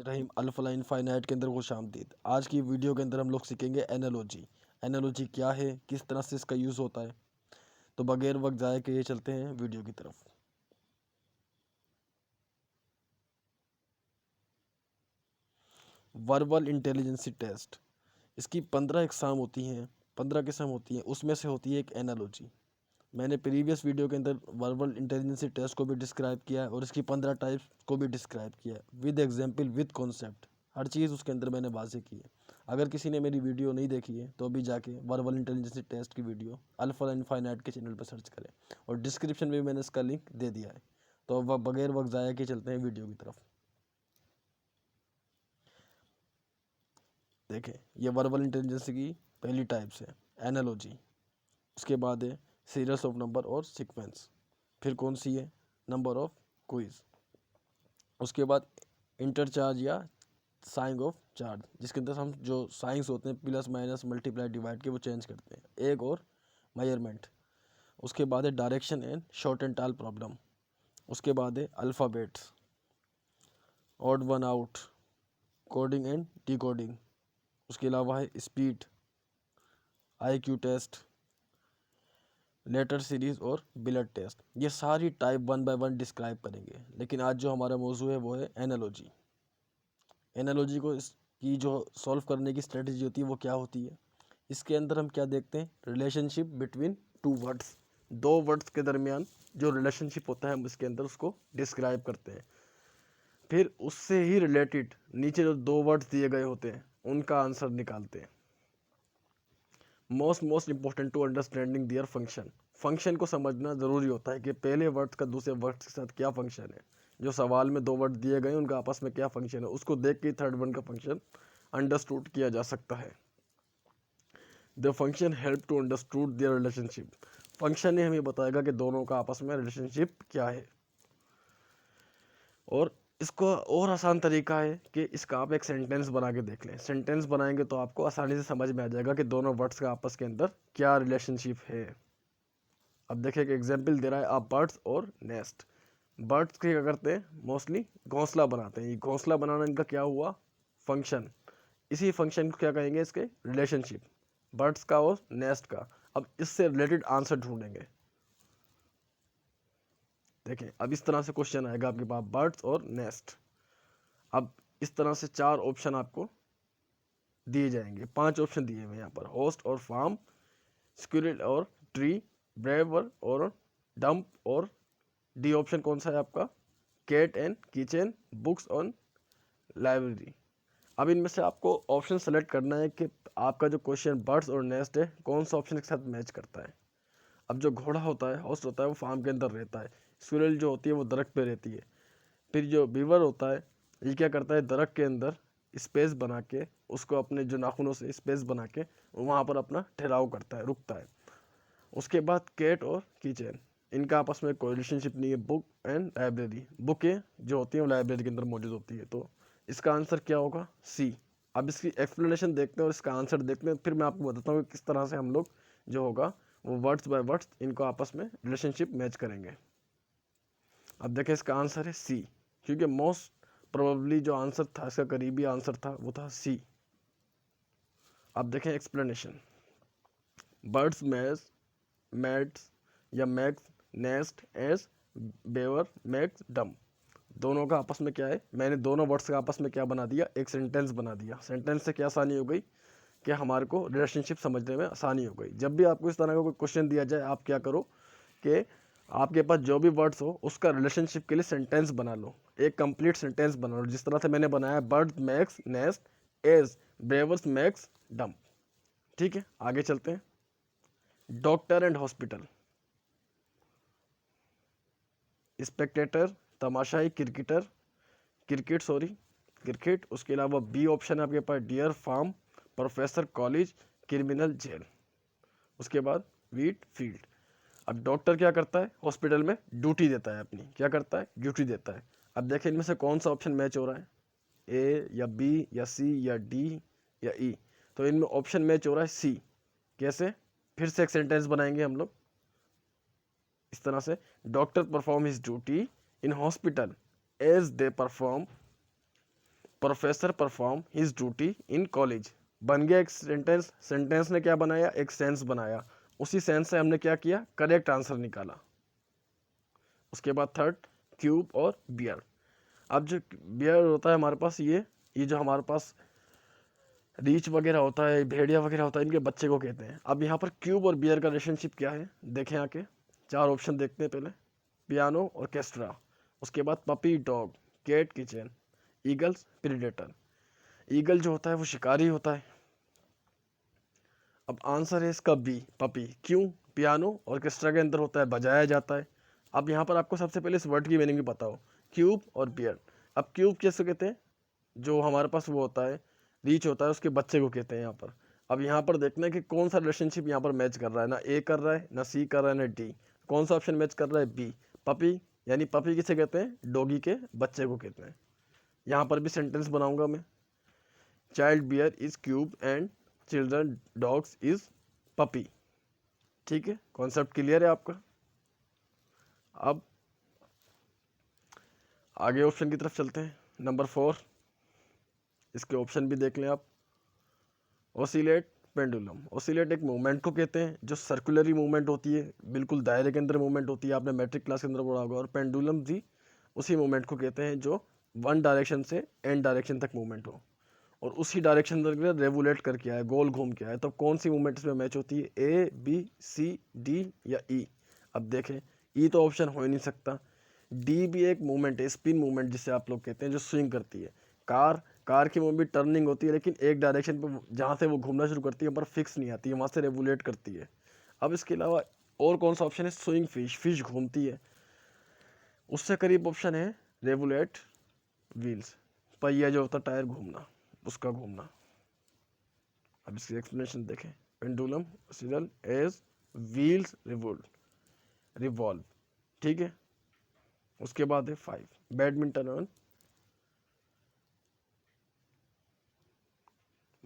रहीम alpha infinite के अंदर खुश आमदीद। आज की वीडियो के अंदर हम लोग सीखेंगे एनालॉजी। एनालॉजी क्या है, किस तरह से इसका यूज़ होता है। तो बगैर वक्त ज़ाया किए चलते हैं वीडियो की तरफ। वर्बल इंटेलिजेंसी टेस्ट, इसकी 15 एग्ज़ाम होती हैं, 15 किस्म होती हैं, उसमें से होती है एक एनालॉजी। मैंने प्रीवियस वीडियो के अंदर वर्बल इंटेलिजेंसी टेस्ट को भी डिस्क्राइब किया है और इसकी 15 टाइप्स को भी डिस्क्राइब किया है विद एग्जाम्पल विद कॉन्सेप्ट। हर चीज़ उसके अंदर मैंने वाज़ेह की है। अगर किसी ने मेरी वीडियो नहीं देखी है तो अभी जाके वर्बल इंटेलिजेंसी टेस्ट की वीडियो अल्फा इनफाइनाइट के चैनल पर सर्च करें और डिस्क्रिप्शन में भी मैंने इसका लिंक दे दिया है। तो अब बगैर वक्त ज़ाया के चलते हैं वीडियो की तरफ। देखें, ये वर्बल इंटेलिजेंसी की पहली टाइप्स है एनालॉजी। उसके बाद है सीरियस ऑफ नंबर और सीक्वेंस। फिर कौन सी है, नंबर ऑफ क्विज। उसके बाद इंटरचार्ज या साइन ऑफ चार्ज, जिसके अंदर हम जो साइंस होते हैं प्लस माइनस मल्टीप्लाई डिवाइड के वो चेंज करते हैं। एक और मेजरमेंट। उसके बाद है direction and short and tall problem. उसके बाद है alphabets, odd one out, coding and decoding. उसके अलावा है speed, IQ test, letter series और बिलट टेस्ट। ये सारी टाइप 1 बाय 1 डिस्क्राइब करेंगे, लेकिन आज जो हमारा मौजू है वो है एनालॉजी। एनालॉजी को इसकी जो सॉल्व करने की स्ट्रेटजी होती है वो क्या होती है। इसके अंदर हम क्या देखते हैं, रिलेशनशिप बिटवीन टू वर्ड्स। दो वर्ड्स के दरमियान जो रिलेशनशिप होता है हम इसके अंदर उसको डिस्क्राइब करते हैं। फिर उससे ही रिलेटेड नीचे जो दो वर्ड्स दिए गए होते हैं उनका आंसर निकालते हैं। Most important to understanding their function. Function को समझना ज़रूरी होता है कि पहले वर्ड्स का दूसरे वर्ड्स के साथ क्या फंक्शन है। जो सवाल में दो वर्ड दिए गए हैं उनका आपस में क्या फंक्शन है, उसको देख के थर्ड वन का फंक्शन अंडरस्टूड किया जा सकता है। The function help to understood their relationship. Function ही हमें बताएगा कि दोनों का आपस में रिलेशनशिप क्या है। और इसको और आसान तरीका है कि इसका आप एक सेंटेंस बना के देख लें। सेंटेंस बनाएंगे तो आपको आसानी से समझ में आ जाएगा कि दोनों वर्ड्स का आपस के अंदर क्या रिलेशनशिप है। अब देखिए एक एग्जाम्पल दे रहा है, आप बर्ड्स और नेस्ट। बर्ड्स क्या करते हैं, मोस्टली घोंसला बनाते हैं। ये घोंसला बनाना इनका क्या हुआ, फंक्शन। इसी फंक्शन को क्या कहेंगे, इसके रिलेशनशिप, बर्ड्स का और नेस्ट का। अब इससे रिलेटेड आंसर ढूंढेंगे। देखिए अब इस तरह से क्वेश्चन आएगा आपके पास, बर्ड्स और नेस्ट। अब इस तरह से चार ऑप्शन आपको दिए जाएंगे, 5 ऑप्शन दिए हुए यहाँ पर, होस्ट और फार्म, स्क्विरल और ट्री, ब्रेवर और डंप, और डी ऑप्शन कौन सा है आपका, cat and kitchen, books on library. अब इनमें से आपको ऑप्शन सेलेक्ट करना है कि आपका जो क्वेश्चन बर्ड्स और नेस्ट है कौन सा ऑप्शन के साथ मैच करता है। अब जो घोड़ा होता है, हॉर्स होता है, वो फार्म के अंदर रहता है। स्क्विरल जो होती है वो दरख्त पे रहती है। फिर जो बीवर होता है ये क्या करता है, दरख्त के अंदर स्पेस बना के, उसको अपने जो नाखूनों से स्पेस बना के वहाँ पर अपना ठहराव करता है, रुकता है। उसके बाद कैट और किचन, इनका आपस में कोई रिलेशनशिप नहीं है। बुक एंड लाइब्रेरी, बुकें जो होती हैं वो लाइब्रेरी के अंदर मौजूद होती है। तो इसका आंसर क्या होगा, सी। अब इसकी एक्सप्लेनेशन देखते हैं और इसका आंसर देखते हैं, फिर मैं आपको बताता हूँ कि किस तरह से हम लोग जो होगा वो वर्ड्स बाय वर्ड्स इनको आपस में रिलेशनशिप मैच करेंगे। अब देखें इसका आंसर है सी, क्योंकि मोस्ट प्रोबेबली जो आंसर था, इसका करीबी आंसर था वो था सी। अब देखें एक्सप्लेनेशन, बर्ड्स मैट्स या makes nest as beaver makes dam. दोनों का आपस में क्या है, मैंने दोनों वर्ड्स का आपस में क्या बना दिया, एक सेंटेंस बना दिया। सेंटेंस से क्या आसानी हो गई कि हमारे को रिलेशनशिप समझने में आसानी हो गई। जब भी आपको इस तरह का कोई क्वेश्चन दिया जाए, आप क्या करो कि आपके पास जो भी वर्ड्स हो उसका रिलेशनशिप के लिए सेंटेंस बना लो, एक कंप्लीट सेंटेंस बना लो, जिस तरह से मैंने बनाया, birds makes nest as beavers makes dam. ठीक है, आगे चलते हैं। डॉक्टर एंड हॉस्पिटल, स्पेक्टेटर तमाशाई, क्रिकेट। उसके अलावा बी ऑप्शन है आपके पास, deer farm, professor college, criminal jail. उसके बाद वीट फील्ड। अब डॉक्टर क्या करता है, हॉस्पिटल में ड्यूटी देता है अपनी, क्या करता है, ड्यूटी देता है। अब देखिए इनमें से कौन सा ऑप्शन मैच हो रहा है, ए या बी या सी या डी या ई। तो इनमें ऑप्शन मैच हो रहा है सी। कैसे, फिर से एक सेंटेंस बनाएंगे हम लोग इस तरह से, doctor perform his duty in hospital as they perform professor perform his duty in college, बन गया एक सेंटेंस। सेंटेंस ने क्या बनाया, एक सेंस बनाया, उसी सेंस से हमने क्या किया, करेक्ट आंसर निकाला। उसके बाद थर्ड, क्यूब और बियर। अब जो बियर होता है हमारे पास, ये जो हमारे पास रीच वगैरह होता है, भेड़िया वगैरह होता है, इनके बच्चे को कहते हैं। अब यहाँ पर क्यूब और बियर का रिलेशनशिप क्या है, देखें आके। चार ऑप्शन देखते हैं पहले, पियानो ऑर्केस्ट्रा, उसके बाद puppy dog, cat kitchen, eagles predator. Eagle जो होता है वो शिकारी होता है। अब आंसर है इसका बी, पपी। क्यों, पियानो ऑर्केस्ट्रा के अंदर होता है, बजाया जाता है। अब यहाँ पर आपको सबसे पहले इस वर्ड की मीनिंग भी पता हो, क्यूब और बियर। अब क्यूब कैसे कहते हैं, जो हमारे पास वो होता है, रीच होता है, उसके बच्चे को कहते हैं यहाँ पर। अब यहाँ पर देखना है कि कौन सा रिलेशनशिप यहाँ पर मैच कर रहा है, ना ए कर रहा है, ना सी कर रहा है, ना डी। कौन सा ऑप्शन मैच कर रहा है, बी, पपी। यानी पपी किसे कहते हैं, डॉगी के बच्चे को कहते हैं। यहाँ पर भी सेंटेंस बनाऊंगा मैं, child bear is cub and children dogs is puppy. ठीक है, कॉन्सेप्ट क्लियर है आपका। अब आगे ऑप्शन की तरफ चलते हैं, नंबर 4। इसके ऑप्शन भी देख लें आप। Oscillate, pendulum. ओसिलेट एक मूवमेंट को कहते हैं जो सर्कुलरी मूवमेंट होती है, बिल्कुल दायरे के अंदर मूवमेंट होती है, आपने मैट्रिक क्लास के अंदर पढ़ा होगा। और पेंडुलम भी उसी मूवमेंट को कहते हैं जो वन डायरेक्शन से एंड डायरेक्शन तक मूवमेंट हो, और उसी डायरेक्शन तक रेवुलेट करके आए, गोल घूम के आए। तो कौन सी मूवमेंट इसमें मैच होती है, ए, बी, सी, डी या ई। अब देखें, ई तो ऑप्शन हो ही नहीं सकता। डी भी एक मूवमेंट है, स्पिन मूवमेंट जिसे आप लोग कहते हैं, जो स्विंग करती है। कार की मूवमेंट टर्निंग होती है, लेकिन एक डायरेक्शन पे जहाँ से वो घूमना शुरू करती है पर फिक्स नहीं आती है, वहाँ से रेगुलेट करती है। अब इसके अलावा और कौन सा ऑप्शन है, स्विंग फिश, फिश घूमती है। उससे करीब ऑप्शन है रेगुलेट व्हील्स, पहिया जो होता है टायर घूमना, उसका घूमना। अब इसकी एक्सप्लेनेशन देखें, pendulum signal as wheels revolve. ठीक है, उसके बाद है 5, बैडमिंटन ऑन।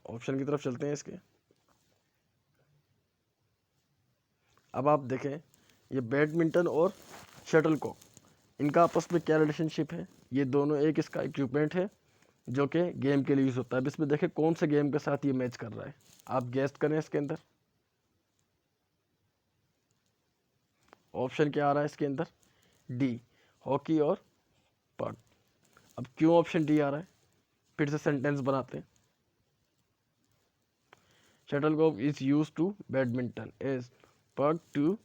ऑप्शन की तरफ चलते हैं इसके। अब आप देखें, ये बैडमिंटन और शटलकॉक, इनका आपस में क्या रिलेशनशिप है। ये दोनों एक इसका इक्विपमेंट है जो कि गेम के लिए यूज़ होता है। अब इसमें देखें कौन से गेम के साथ ये मैच कर रहा है, आप गेस्ट करें इसके अंदर। ऑप्शन क्या आ रहा है इसके अंदर, डी, हॉकी और पग। अब क्यों ऑप्शन डी आ रहा है, फिर से सेंटेंस बनाते हैं। Shuttlecock is use to badminton as puck to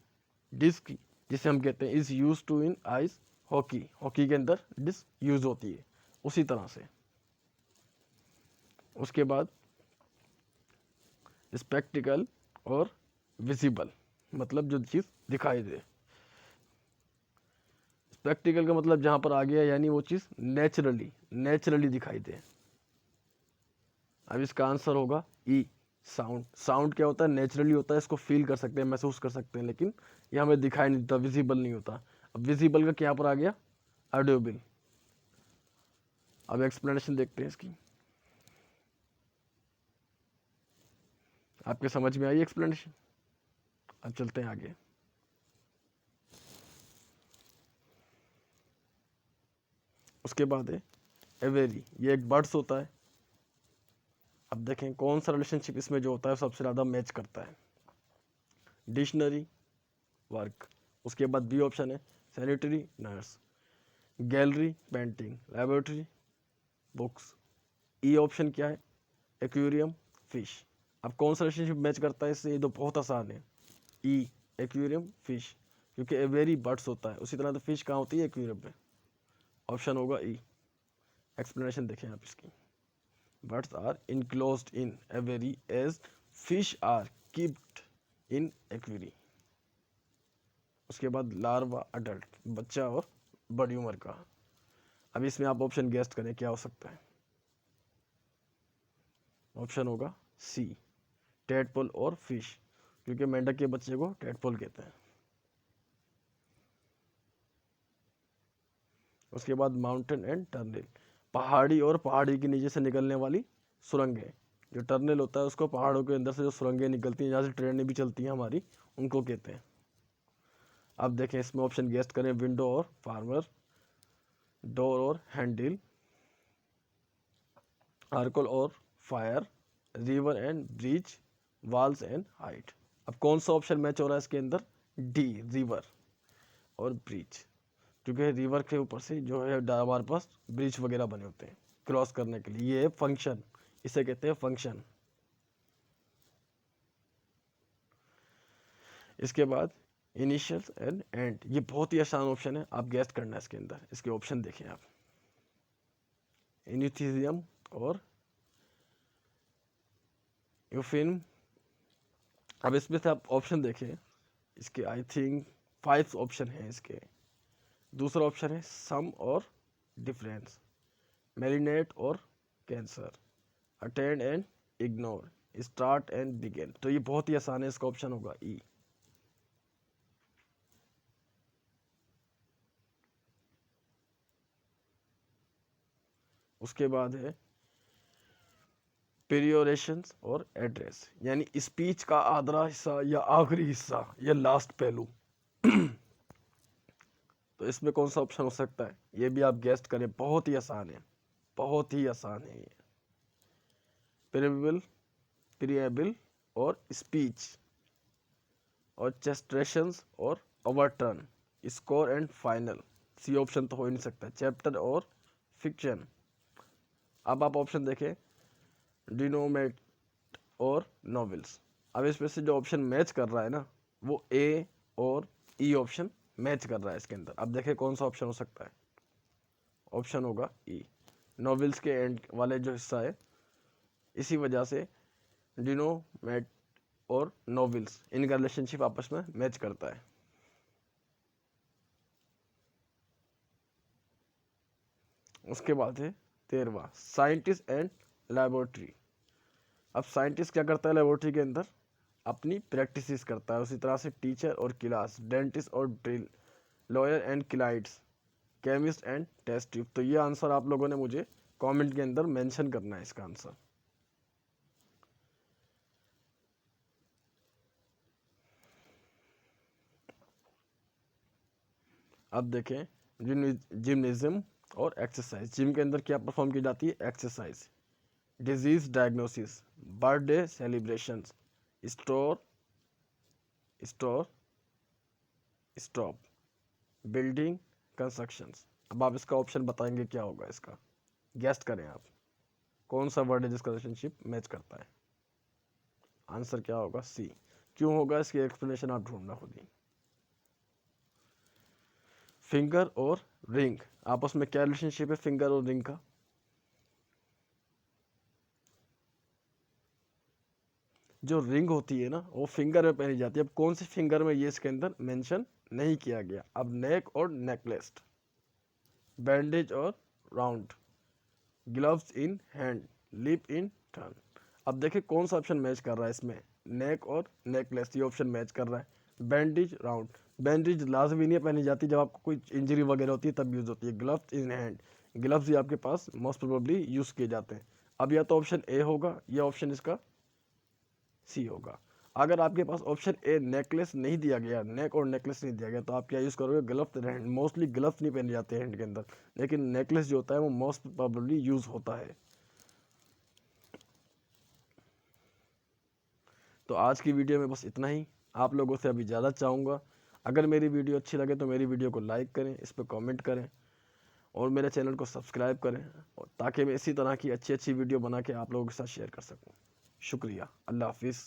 disc, जिसे हम कहते हैं is use to in ice hockey. Hockey के अंदर डिस्क यूज होती है, उसी तरह से। उसके बाद स्पेक्टिकल और विजिबल, मतलब जो चीज़ दिखाई दे। स्पेक्टिकल का मतलब जहाँ पर आ गया, यानी वो चीज़ नेचुरली दिखाई दे। अब इसका आंसर होगा ई, साउंड। साउंड क्या होता है, नेचुरली होता है, इसको फील कर सकते हैं, महसूस कर सकते हैं, लेकिन ये हमें दिखाई नहीं देता, विजिबल नहीं होता। अब विजिबल का क्या पर आ गया, ऑडियोबल। अब एक्सप्लेनेशन देखते हैं इसकी, आपके समझ में आई एक्सप्लेनेशन। अब चलते हैं आगे। उसके बाद है एवेरी, ये एक बर्ड्स होता है। अब देखें कौन सा रिलेशनशिप इसमें जो होता है सबसे ज़्यादा मैच करता है, डिक्शनरी वर्क। उसके बाद बी ऑप्शन है sanitary nurse, gallery painting, laboratory books. E option क्या है, एक्वेरियम फिश। अब कौन सा रिलेशनशिप मैच करता है इससे, ये तो बहुत आसान है, ई, एक्वेरियम फिश, क्योंकि एवेरी बर्ड्स होता है, उसी तरह तो फिश कहाँ होती है, एक्वेरियम में। ऑप्शन होगा ई। एक्सप्लेनेशन देखें आप इसकी, birds are enclosed in aviary as fish are kept in aquarium। उसके बाद लार्वा अडल्ट, बच्चा और बड़ी उम्र का। अब इसमें आप ऑप्शन गेस्ट करें क्या हो सकता है। ऑप्शन होगा सी, टेडपोल और फिश, क्योंकि मेंढक के बच्चे को टेडपोल कहते हैं। उसके बाद माउंटेन एंड टर्नेल, पहाड़ी और पहाड़ी के नीचे से निकलने वाली सुरंगें। जो टर्नेल होता है उसको पहाड़ों के अंदर से जो सुरंगें निकलती हैं, जहाँ से ट्रेनें भी चलती हैं हमारी, उनको कहते हैं। अब देखें इसमें ऑप्शन गेस्ट करें, विंडो और फार्मर, डोर और हैंडल, आर्कल और fire, river and bridge, walls and height. अब कौन सा ऑप्शन मैच हो रहा है इसके अंदर? डी, रिवर और ब्रिज, क्योंकि रिवर के ऊपर से जो है हमारे पास ब्रिज वगैरह बने होते हैं क्रॉस करने के लिए। ये है फंक्शन, इसे कहते हैं फंक्शन। इसके बाद इनिशियल एंड एंड, ये बहुत ही आसान ऑप्शन है, आप गेस करना है इसके अंदर। इसके ऑप्शन देखें आप, इनिथियम और यूफिन। अब इसमें से आप ऑप्शन देखें, इसके आई थिंक 5 ऑप्शन हैं इसके। दूसरा ऑप्शन है सम और डिफरेंस, मैरिनेट और cancer, attend and ignore, start and begin. तो ये बहुत ही आसान है, इसका ऑप्शन होगा ई। उसके बाद है पेरियोरेशंस और एड्रेस, यानी स्पीच का आधा हिस्सा या आखिरी हिस्सा या लास्ट पहलू। तो इसमें कौन सा ऑप्शन हो सकता है? ये भी आप गेस्ट करें, बहुत ही आसान है, बहुत ही आसान है ये। प्रीएबल और स्पीच और चेस्ट्रेशंस और overturn, score and final. C option तो हो ही नहीं सकता। चैप्टर और फिक्शन। अब आप ऑप्शन देखें, डिनोमेट और नॉवेल्स। अब इसमें से जो ऑप्शन मैच कर रहा है ना, वो ए और ई ऑप्शन मैच कर रहा है इसके अंदर। अब देखें कौन सा ऑप्शन हो सकता है। ऑप्शन होगा ई, नॉवेल्स के एंड वाले जो हिस्सा है, इसी वजह से डिनोमेट और नॉवेल्स, इनका रिलेशनशिप आपस में मैच करता है। उसके बाद है 13वां, साइंटिस्ट एंड लेबोरेटरी। अब साइंटिस्ट क्या करता है लेबोरेटरी के अंदर? अपनी प्रैक्टिस करता है। उसी तरह से टीचर और क्लास, डेंटिस्ट और drill, lawyer and clients, chemist and test tube. तो ये आंसर आप लोगों ने मुझे कमेंट के अंदर मेंशन करना है इसका आंसर। अब देखें जिम्नेजियम और एक्सरसाइज। जिम के अंदर क्या परफॉर्म की जाती है? Exercise. Disease diagnosis, birthday celebrations, store store stop, building constructions. अब आप इसका ऑप्शन बताएंगे क्या होगा इसका, गेस्ट करें आप, कौन सा वर्ड है जिसका रिलेशनशिप मैच करता है? आंसर क्या होगा? सी। क्यों होगा इसकी एक्सप्लेनेशन आप ढूंढना खुद ही। फिंगर और रिंग, आपस में क्या रिलेशनशिप है फिंगर और रिंग का? जो रिंग होती है ना, वो फिंगर में पहनी जाती है। अब कौन सी फिंगर में, ये इसके अंदर मेंशन नहीं किया गया। अब नेक और नेकलेस, बैंडेज और round, gloves in hand, lip in turn. अब देखिए कौन सा ऑप्शन मैच कर रहा है इसमें, नेक और नेकलेस, ये ऑप्शन मैच कर रहा है। बैंडेज राउंड, बैंडेज लाजमी नहीं पहनी जाती, जब आपको कोई इंजरी वगैरह होती है तब यूज होती है। ग्लव्स इन हैंड, ग्लव्स ही आपके पास मोस्ट प्रोबेबली यूज किए जाते हैं। अब या तो ऑप्शन ए होगा या ऑप्शन इसका सी होगा। अगर आपके पास ऑप्शन ए नेकलेस नहीं दिया गया, नेक और नेकलेस नहीं दिया गया, तो आप क्या यूज़ करोगे? Gloves hand. मोस्टली ग्लव्स नहीं पहने जाते हैंड के अंदर, लेकिन नेकलेस जो होता है वो मोस्ट प्रोबेबली यूज होता है। तो आज की वीडियो में बस इतना ही। आप लोगों से अभी ज़्यादा चाहूँगा, अगर मेरी वीडियो अच्छी लगे तो मेरी वीडियो को लाइक करें, इस पर कमेंट करें और मेरे चैनल को सब्सक्राइब करें, और ताकि मैं इसी तरह की अच्छी अच्छी वीडियो बना के आप लोगों के साथ शेयर कर सकूँ। शुक्रिया, अल्लाह हाफिज़।